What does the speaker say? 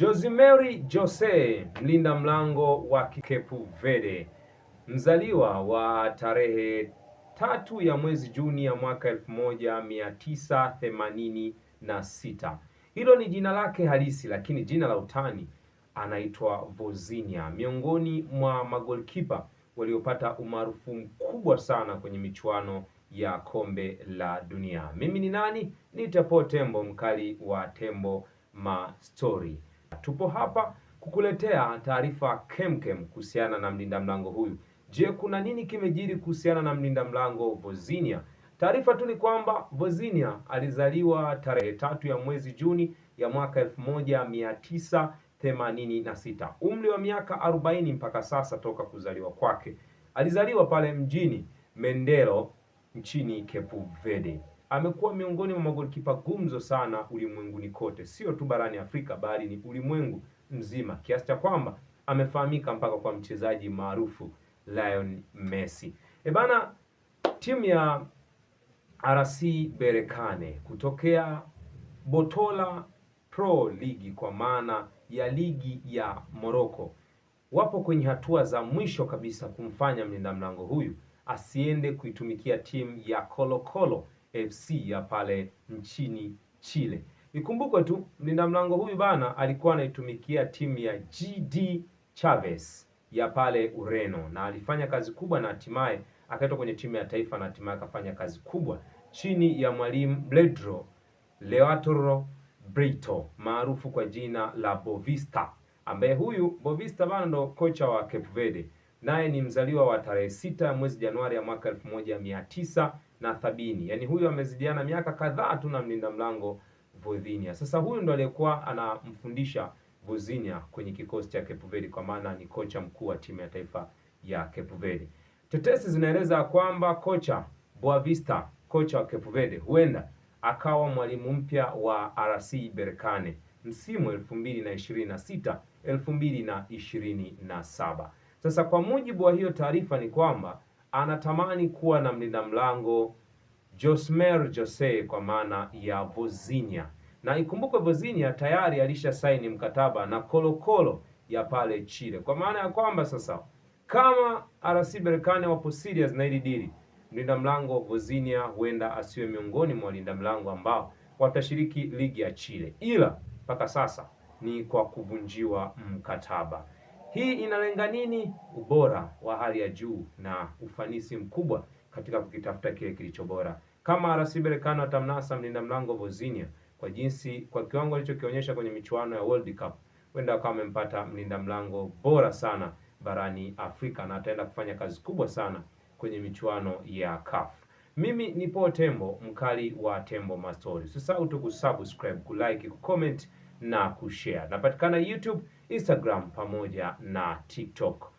Josemary Jose, mlinda mlango wa Cape Verde, mzaliwa wa tarehe 3 ya mwezi Juni ya mwaka 1986. Hilo ni jina lake halisi, lakini jina la utani anaitwa Vozinha, miongoni mwa magolkipa waliopata umaarufu mkubwa sana kwenye michuano ya kombe la dunia. Mimi ni nani? Ni Tepo Tembo, mkali wa Tembo Mastori. Tupo hapa kukuletea taarifa kemkem kuhusiana na mlinda mlango huyu. Je, kuna nini kimejiri kuhusiana na mlinda mlango Vozinha? Taarifa tu ni kwamba Vozinha alizaliwa tarehe 3 ya mwezi Juni ya mwaka 1986. Umri wa miaka 40 mpaka sasa toka kuzaliwa kwake. Alizaliwa pale mjini Mendelo nchini Cape Verde. Amekuwa miongoni mwa magolikipa gumzo sana ulimwenguni kote, sio tu barani Afrika bali ni ulimwengu mzima, kiasi cha kwamba amefahamika mpaka kwa mchezaji maarufu Lionel Messi. Bana, timu ya RC Berkane kutokea Botola Pro League, kwa maana ya ligi ya Morocco, wapo kwenye hatua za mwisho kabisa kumfanya mlinda mlango huyu asiende kuitumikia timu ya Colo Colo FC ya pale nchini Chile. Ikumbukwe tu mlinda mlango huyu bana alikuwa anaitumikia timu ya GD Chavez ya pale Ureno, na alifanya kazi kubwa na hatimaye akaitwa kwenye timu ya taifa na hatimaye akafanya kazi kubwa chini ya mwalimu Bledro Leandro Brito maarufu kwa jina la Boavista, ambaye huyu Boavista bana ndo kocha wa Cape Verde, naye ni mzaliwa wa tarehe 6 ya mwezi Januari ya mwaka 1970. Yaani huyu amezidiana miaka kadhaa tu na mlinda mlango Vozinha. Sasa huyu ndo aliyekuwa anamfundisha Vozinha kwenye kikosi cha Cape Verde, kwa maana ni kocha mkuu wa timu ya taifa ya Cape Verde. Tetesi zinaeleza kwamba kocha Boavista, kocha wa Cape Verde, huenda akawa mwalimu mpya wa RC Berkane msimu 2026 2027. Sasa kwa mujibu wa hiyo taarifa ni kwamba anatamani kuwa na mlinda mlango Josemary Jose kwa maana ya Vozinha, na ikumbuke Vozinha tayari alisha saini mkataba na Colo Colo ya pale Chile, kwa maana ya kwamba sasa kama RC Berkane wapo serious na hili dili, mlinda mlango Vozinha huenda asiwe miongoni mwa walinda mlango ambao watashiriki ligi ya Chile, ila mpaka sasa ni kwa kuvunjiwa mkataba. Hii inalenga nini? Ubora wa hali ya juu na ufanisi mkubwa katika kukitafuta kile kilicho bora. Kama RC Berkane watamnasa mlinda mlango Vozinha kwa kiwango alichokionyesha kwenye michuano ya World Cup, huenda akawa amempata mlinda mlango bora sana barani Afrika na ataenda kufanya kazi kubwa sana kwenye michuano ya CAF. Mimi ni Paul Tembo, mkali wa Tembo Mastori. Usisahau tu kusubscribe, kulike, kucomment na kushare. Napatikana YouTube, Instagram pamoja na TikTok.